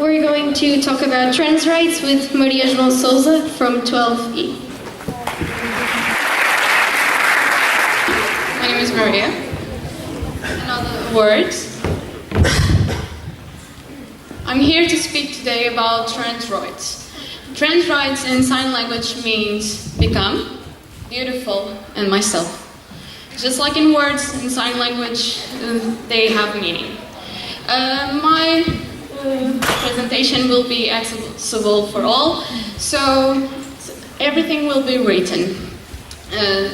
we're going to talk about trans rights with Maria João Souza from 12E. My name is Maria. In other words, I'm here to speak today about trans rights. Trans rights in sign language means become, beautiful, and myself. Just like in words, in sign language, they have meaning. My presentation will be accessible for all, so everything will be written,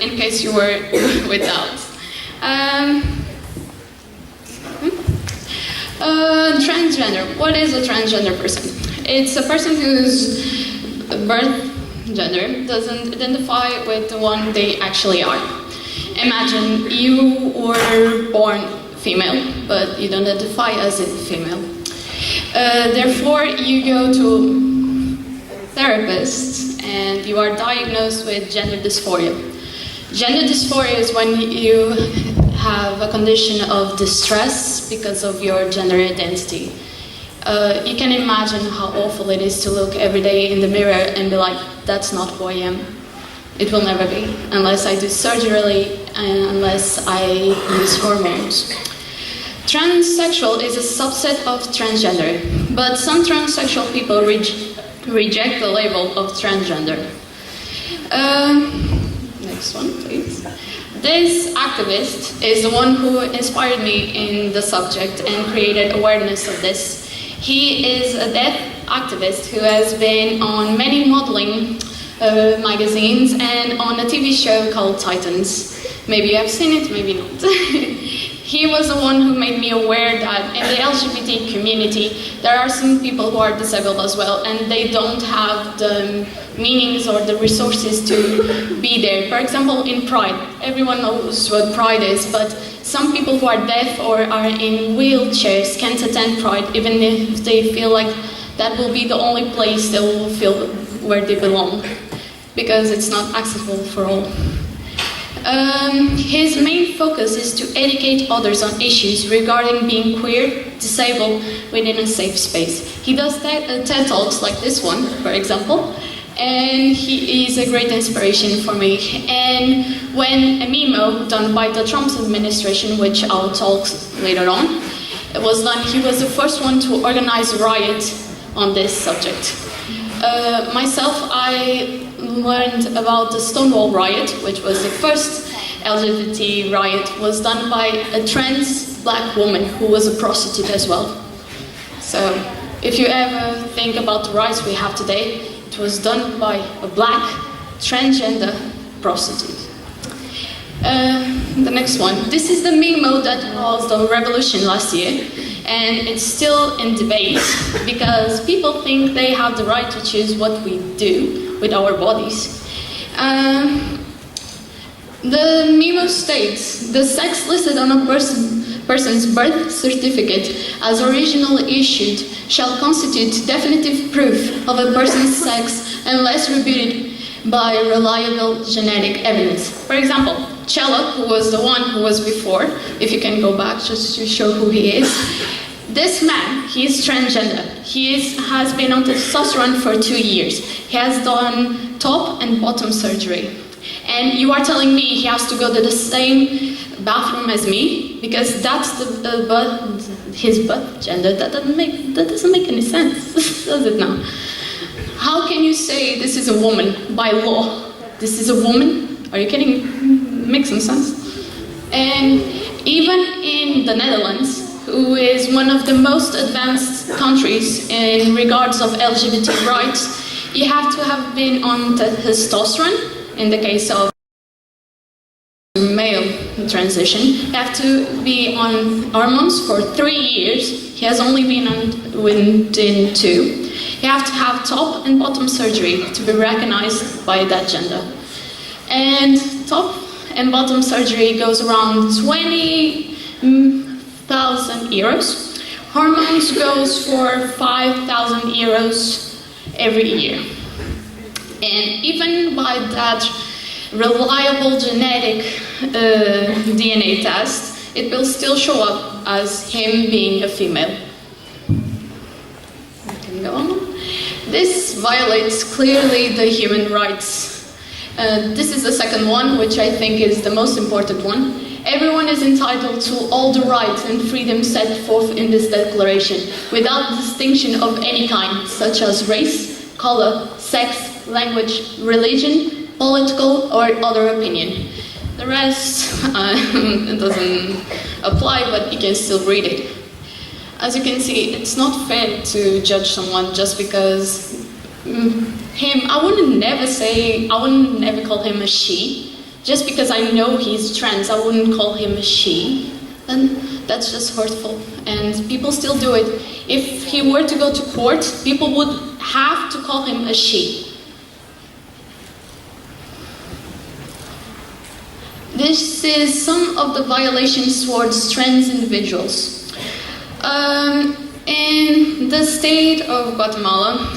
in case you were without. Transgender. What is a transgender person? It's a person whose birth gender doesn't identify with the one they actually are. Imagine you were born female, but you don't identify as a female. Therefore, you go to a therapist and you are diagnosed with gender dysphoria. Gender dysphoria is when you have a condition of distress because of your gender identity. You can imagine how awful it is to look every day in the mirror and be like, that's not who I am. It will never be, unless I do surgery and unless I use hormones. Transsexual is a subset of transgender, but some transsexual people reject the label of transgender. Next one, please. This activist is the one who inspired me in the subject and created awareness of this. He is a deaf activist who has been on many modeling magazines and on a TV show called Titans. Maybe you have seen it, maybe not. He was the one who made me aware that in the LGBT community there are some people who are disabled as well, and they don't have the meanings or the resources to be there. For example, in Pride, everyone knows what Pride is, but some people who are deaf or are in wheelchairs can't attend Pride, even if they feel like that will be the only place they will feel where they belong, because it's not accessible for all. His main focus is to educate others on issues regarding being queer, disabled, within a safe space. He does TED Talks like this one, for example, and he is a great inspiration for me. And when a memo done by the Trump administration, which I'll talk later on, it was done, he was the first one to organize a riot on this subject. Myself, I learned about the Stonewall riot, which was the first LGBT riot, was done by a trans black woman who was a prostitute as well. So if you ever think about the rights we have today, it was done by a black transgender prostitute. The next one. This is the memo that caused the revolution last year, and it's still in debate because people think they have the right to choose what we do with our bodies. The memo states, the sex listed on a person's birth certificate as originally issued shall constitute definitive proof of a person's sex unless refuted by reliable genetic evidence. For example, Chella, who was the one who was before, if you can go back just to show who he is. This man, he is transgender. He has been on testosterone for 2 years. He has done top and bottom surgery. And you are telling me he has to go to the same bathroom as me? Because that's his birth gender. That doesn't make any sense, does it now? How can you say this is a woman by law? This is a woman? Are you kidding? Make some sense. And even in the Netherlands, who is one of the most advanced countries in regards of LGBT rights, you have to have been on testosterone in the case of male transition. You have to be on hormones for 3 years. He has only been on within 2. You have to have top and bottom surgery to be recognized by that gender. And top and bottom surgery goes around 20,000 euros. Hormones goes for 5,000 euros every year. And even by that reliable genetic DNA test, it will still show up as him being a female. This violates clearly the human rights. This is the second one, which I think is the most important one. Everyone is entitled to all the rights and freedoms set forth in this declaration, without distinction of any kind, such as race, color, sex, language, religion, political, or other opinion. The rest it doesn't apply, but you can still read it. As you can see, it's not fair to judge someone just because I wouldn't never call him a she. Just because I know he's trans, I wouldn't call him a she. And that's just hurtful. And people still do it. If he were to go to court, people would have to call him a she. This is some of the violations towards trans individuals. And the state of Guatemala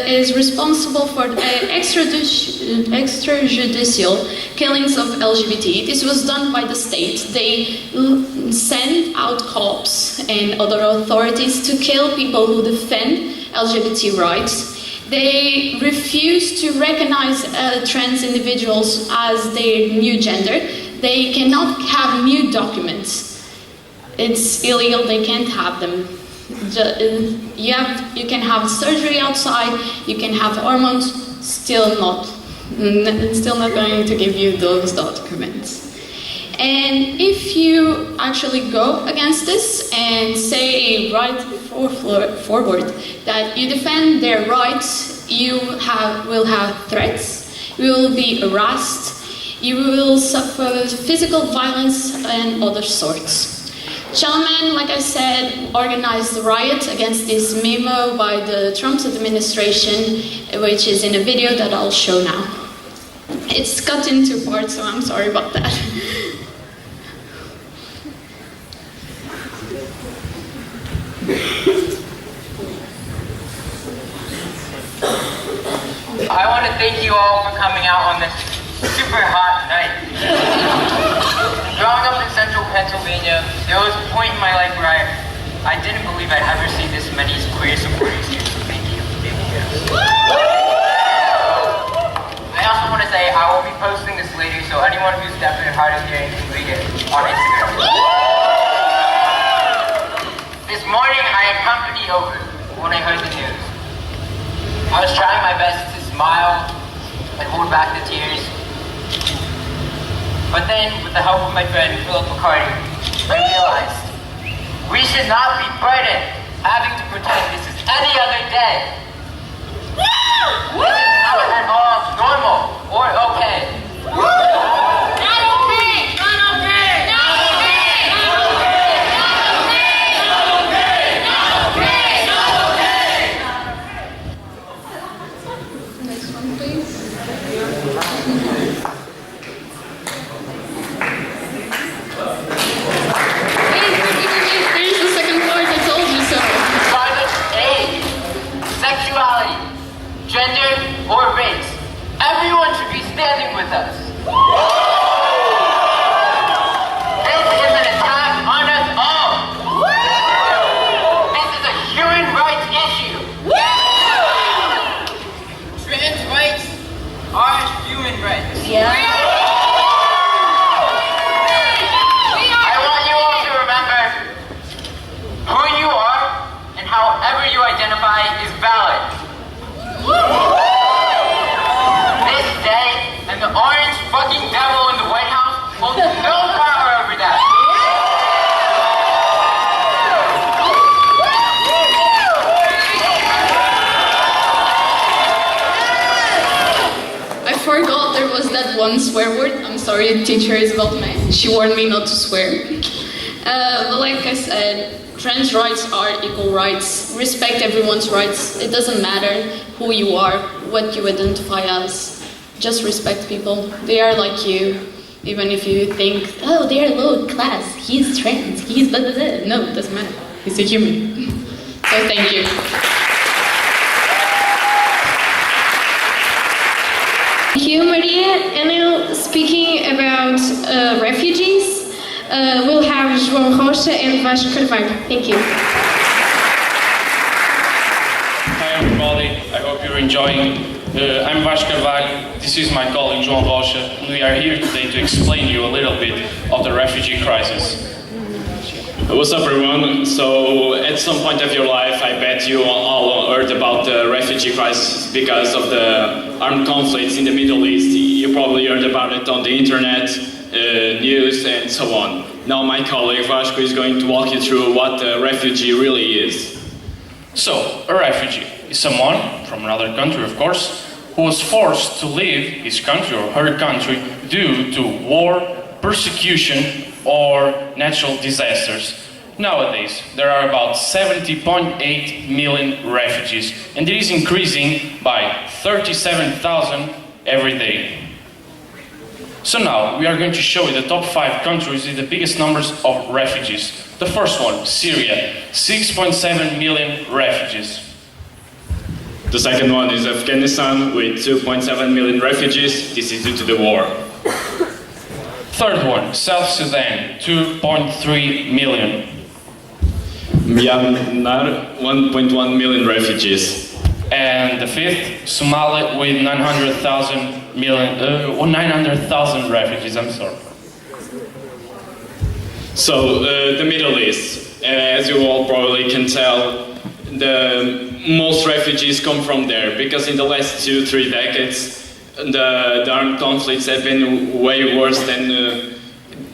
is responsible for extrajudicial killings of LGBT. This was done by the state. They send out cops and other authorities to kill people who defend LGBT rights. They refuse to recognize trans individuals as their new gender. They cannot have new documents. It's illegal, they can't have them. You can have surgery outside, you can have hormones, still not going to give you those documents. And if you actually go against this and say right forward that you defend their rights, you will have threats, you will be harassed, you will suffer physical violence and other sorts. Chalaman, like I said, organized the riot against this memo by the Trump administration, which is in a video that I'll show now. It's cut into parts, so I'm sorry about that. I want to thank you all for coming out on this super hot night. Growing up in central Pennsylvania, there was a point in my life where I didn't believe I'd ever see this many queer supporters here, so thank you. I also want to say I will be posting this later, so anyone who's deaf and hard of hearing can read it on Instagram. This morning I had company over when I heard the news. I was trying my best to smile and hold back the tears. But then, with the help of my friend Philip McCarty, I realized we should not be burdened having to pretend this is any other day. This is not at all normal or okay. Gender or race, everyone should be standing with us. This is an attack on us all. This is a human rights issue. Trans rights are human rights. Yeah. I want you all to remember who you are and however you identify is valid. This day, and the orange fucking devil in the White House holds no power over that. I forgot there was that one swear word. I'm sorry, the teacher is about me. She warned me not to swear. But like I said, trans rights are equal rights. Respect everyone's rights. It doesn't matter who you are, what you identify as. Just respect people. They are like you. Even if you think, oh, they're low class, he's trans, he's blah, blah, blah. No, it doesn't matter. He's a human. So thank you. Thank you, Maria. And now, speaking about refugees, we'll have João Rocha and Vasco Carvalho. Thank you. Hi everybody, I hope you're enjoying. I'm Vasco Carvalho, this is my colleague João Rocha, and we are here today to explain you a little bit of the refugee crisis. What's up everyone? So at some point of your life I bet you all heard about the refugee crisis because of the armed conflicts in the Middle East. You probably heard about it on the internet, news and so on. Now my colleague Vasco is going to walk you through what a refugee really is. So, a refugee is someone from another country, of course, who was forced to leave his country or her country due to war, persecution, or natural disasters. Nowadays, there are about 70.8 million refugees, and it is increasing by 37,000 every day. So now, we are going to show you the top 5 countries with the biggest numbers of refugees. The first one, Syria, 6.7 million refugees. The second one is Afghanistan with 2.7 million refugees. This is due to the war. Third one, South Sudan, 2.3 million. Myanmar, 1.1 million refugees. And the fifth, Somalia with 900,000 refugees, I'm sorry. So, the Middle East, as you all probably can tell, most refugees come from there because in the last 2-3 decades, the armed conflicts have been way worse than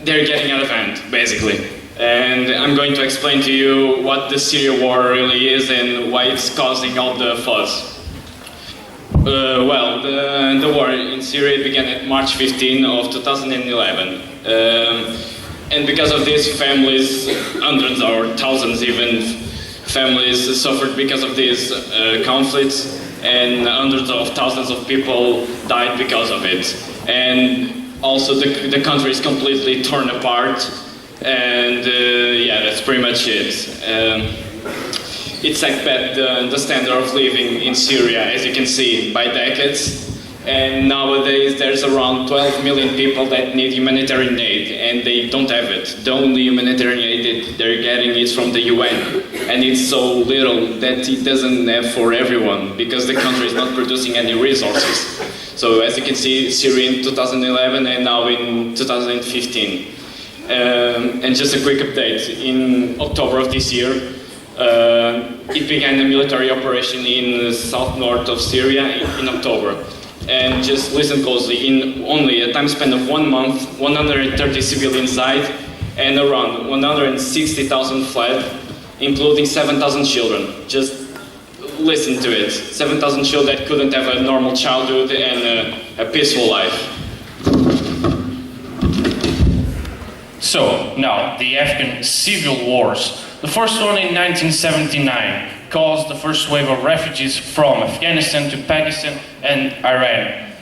they're getting out of hand, basically. And I'm going to explain to you what the Syria war really is and why it's causing all the fuss. Well, the war in Syria began at March 15 of 2011. And because of this, families, hundreds or thousands even, families suffered because of these conflicts, and hundreds of thousands of people died because of it. And also the country is completely torn apart. And yeah, that's pretty much it. It's like that the standard of living in Syria, as you can see, by decades. And nowadays there's around 12 million people that need humanitarian aid, and they don't have it. The only humanitarian aid that they're getting is from the UN. And it's so little that it doesn't have for everyone, because the country is not producing any resources. So as you can see, Syria in 2011 and now in 2015. And just a quick update, in October of this year, it began a military operation in the south-north of Syria in October. And just listen closely, in only a time span of 1 month, 130 civilians died and around 160,000 fled, including 7,000 children. Just listen to it, 7,000 children that couldn't have a normal childhood and a peaceful life. So, now, the Afghan Civil Wars. The first one in 1979 caused the first wave of refugees from Afghanistan to Pakistan and Iran.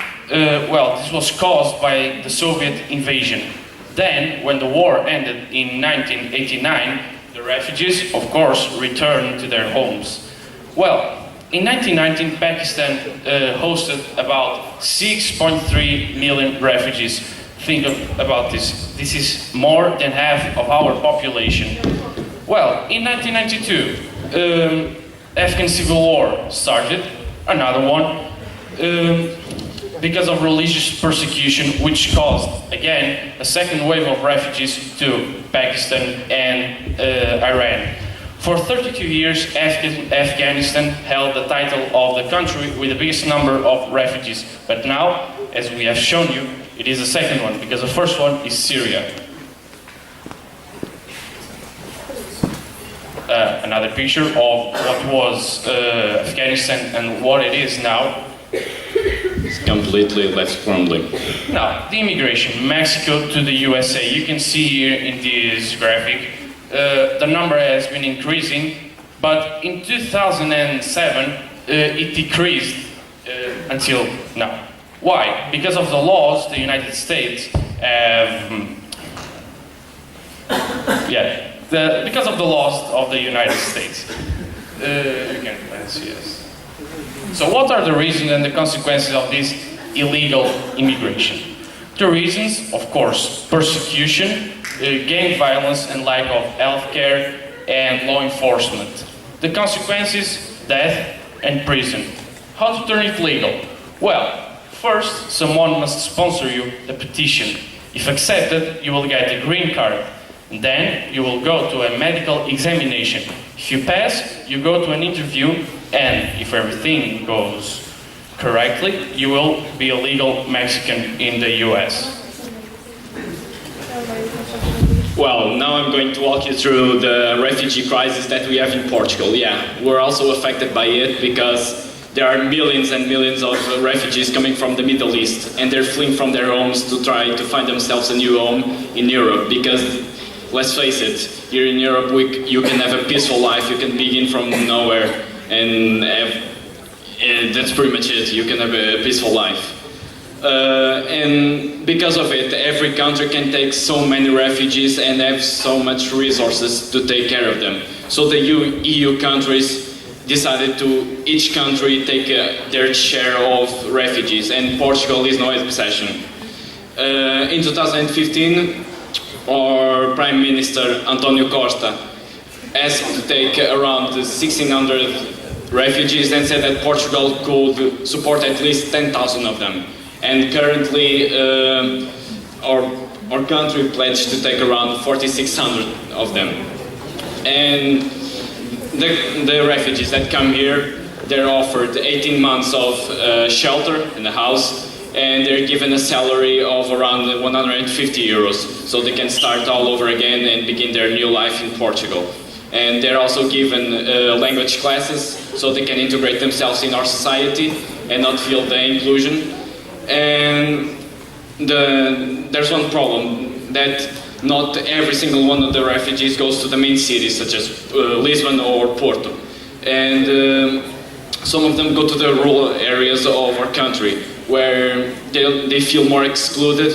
Well, this was caused by the Soviet invasion. Then, when the war ended in 1989, the refugees, of course, returned to their homes. Well, in 1919, Pakistan hosted about 6.3 million refugees. Think about this. This is more than half of our population. Well, in 1992, Afghan Civil War started, another one, because of religious persecution, which caused, again, a second wave of refugees to Pakistan and Iran. For 32 years, Afghanistan held the title of the country with the biggest number of refugees. But now, as we have shown you, it is the second one, because the first one is Syria. Another picture of what was Afghanistan and what it is now. It's completely less crumbling. Now, the immigration, Mexico to the USA. You can see here in this graphic, the number has been increasing, but in 2007, it decreased until now. Why? Because of the laws the United States have... because of the laws of the United States. You can see this. So what are the reasons and the consequences of this illegal immigration? The reasons, of course, persecution, gang violence and lack of health care and law enforcement. The consequences, death and prison. How to turn it legal? Well, first, someone must sponsor you a petition. If accepted, you will get a green card. Then, you will go to a medical examination. If you pass, you go to an interview, and if everything goes correctly, you will be a legal Mexican in the US. Well, now I'm going to walk you through the refugee crisis that we have in Portugal. Yeah, we're also affected by it because there are millions and millions of refugees coming from the Middle East, and they're fleeing from their homes to try to find themselves a new home in Europe because, let's face it, here in Europe you can have a peaceful life, you can begin from nowhere, and that's pretty much it. You can have a peaceful life. And because of it, every country can take so many refugees and have so much resources to take care of them. So the EU countries decided to each country take their share of refugees, and Portugal is no exception. In 2015, our Prime Minister António Costa asked to take around 1,600 refugees and said that Portugal could support at least 10,000 of them. And currently, our country pledged to take around 4,600 of them. And the refugees that come here, they're offered 18 months of shelter in the house, and they're given a salary of around 150 euros, so they can start all over again and begin their new life in Portugal. And they're also given language classes, so they can integrate themselves in our society and not feel the inclusion. And there's one problem, that not every single one of the refugees goes to the main cities such as Lisbon or Porto, and some of them go to the rural areas of our country where they feel more excluded,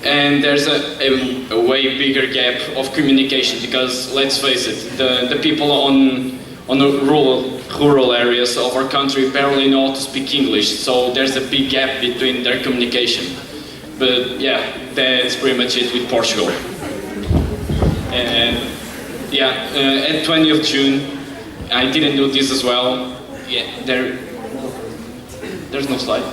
and there's a way bigger gap of communication because, let's face it, the people on the rural areas of our country barely know how to speak English, so there's a big gap between their communication. But yeah, that's pretty much it with Portugal. And yeah, at 20th of June, I didn't do this as well. Yeah, there's no slide.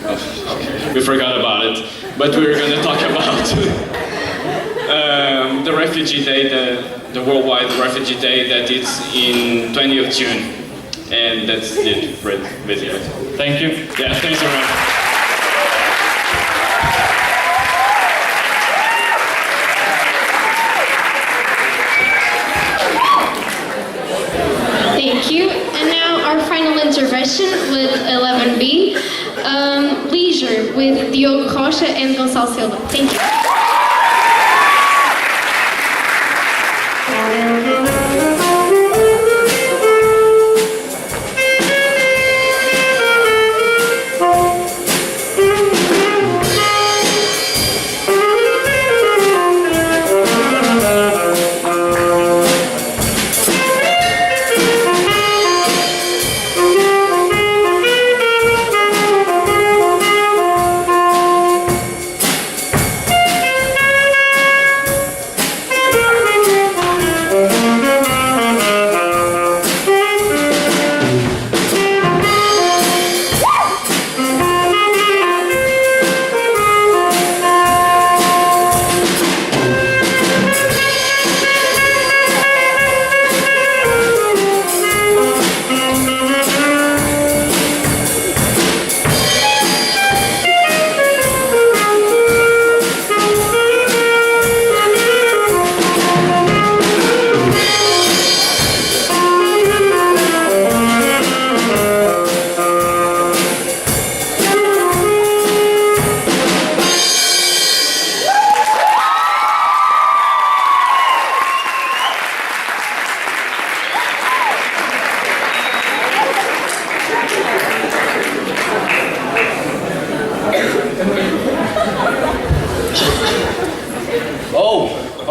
Oh, okay. We forgot about it, but we were going to talk about the Refugee Day, the Worldwide Refugee Day that is in 20th of June. And that's it, basically. Thank you. Yeah, thanks everyone. Thank you. And now our final intervention with 11B, Leisure with Diogo Rocha and Gonçalo Silva. Thank you.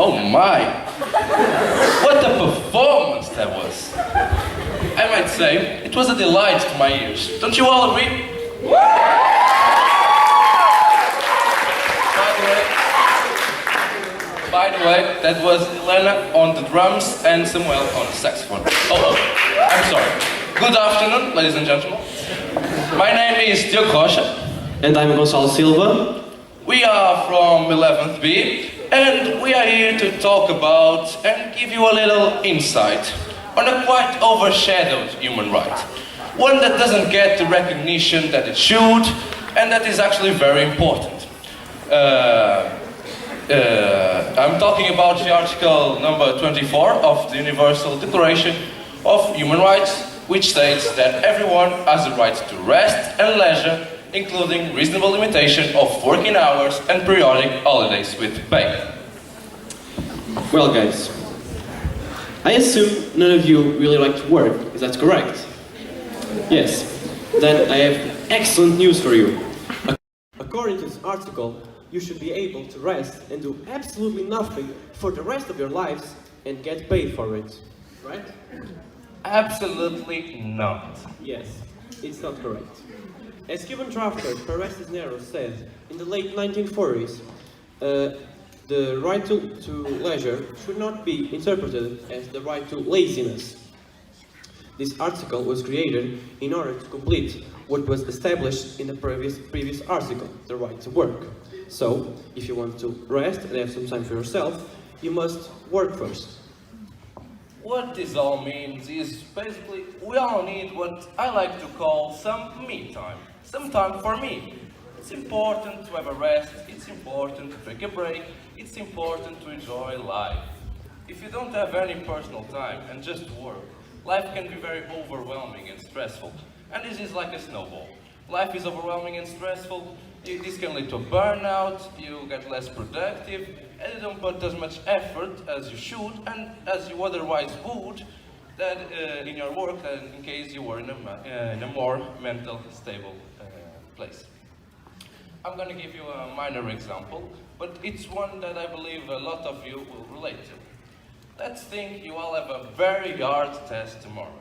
Oh my! What a performance that was! I might say, it was a delight to my ears. Don't you all agree? By the way, that was Elena on the drums and Samuel on the saxophone. Oh, I'm sorry. Good afternoon, ladies and gentlemen. My name is Diogo Rocha. And I'm Gonçalo Silva. We are from 11th B, and we are here to talk about and give you a little insight on a quite overshadowed human right. One that doesn't get the recognition that it should, and that is actually very important. I'm talking about the article number 24 of the Universal Declaration of Human Rights, which states that everyone has the right to rest and leisure, including reasonable limitation of working hours and periodic holidays with pay. Well, guys, I assume none of you really like to work. Is that correct? Yes. Then I have excellent news for you. According to this article, you should be able to rest and do absolutely nothing for the rest of your lives and get paid for it. Right? Absolutely not. Yes, it's not correct. As Cuban drafter Perez Cisneros said in the late 1940s, the right to leisure should not be interpreted as the right to laziness. This article was created in order to complete what was established in the previous article, the right to work. So, if you want to rest and have some time for yourself, you must work first. What this all means is basically we all need what I like to call some me time. Some time for me. It's important to have a rest, it's important to take a break, it's important to enjoy life. If you don't have any personal time and just work, life can be very overwhelming and stressful. And this is like a snowball. Life is overwhelming and stressful. This can lead to burnout, you get less productive, and you don't put as much effort as you should and as you otherwise would in your work in case you were in a more mental stable place. I'm going to give you a minor example, but it's one that I believe a lot of you will relate to. Let's think you all have a very hard test tomorrow.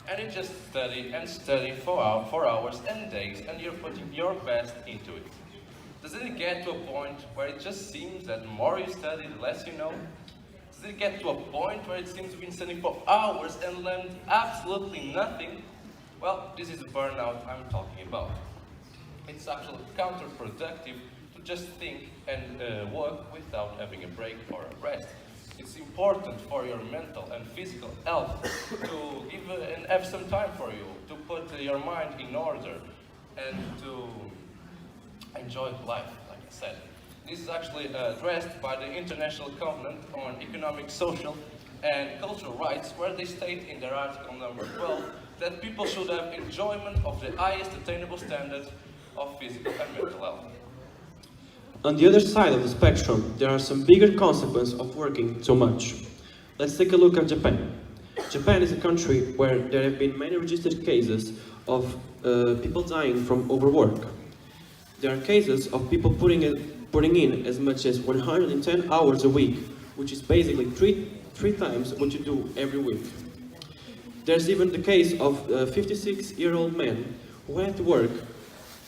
And you just study and study for hours and days, and you're putting your best into it. Doesn't it get to a point where it just seems that the more you study, the less you know? Does it get to a point where it seems you've been studying for hours and learned absolutely nothing? Well, this is the burnout I'm talking about. It's actually counterproductive to just think and work without having a break or a rest. It's important for your mental and physical health to give and have some time for you, to put your mind in order and to enjoy life, like I said. This is actually addressed by the International Covenant on Economic, Social and Cultural Rights, where they state in their article number 12 that people should have enjoyment of the highest attainable standards of physical and mental health. On the other side of the spectrum, there are some bigger consequences of working too much. Let's take a look at Japan. Japan is a country where there have been many registered cases of people dying from overwork. There are cases of people putting in as much as 110 hours a week, which is basically three times what you do every week. There's even the case of a 56-year-old man who had to work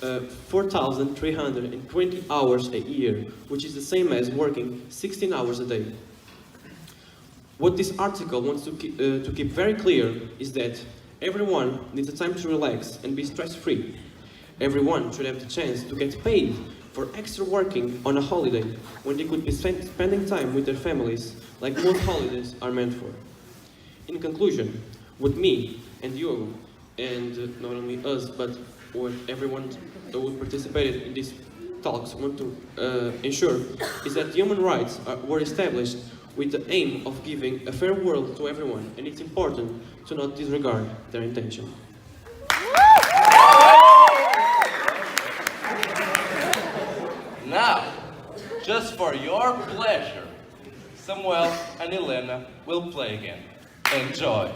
4,320 hours a year, which is the same as working 16 hours a day. What this article wants to keep very clear is that everyone needs a time to relax and be stress-free. Everyone should have the chance to get paid for extra working on a holiday when they could be spending time with their families, like most holidays are meant for. In conclusion, what me and you, and not only us, but what everyone who participated in these talks want to ensure is that human rights were established with the aim of giving a fair world to everyone, and it's important to not disregard their intention. Now, just for your pleasure, Samuel and Elena will play again. Enjoy!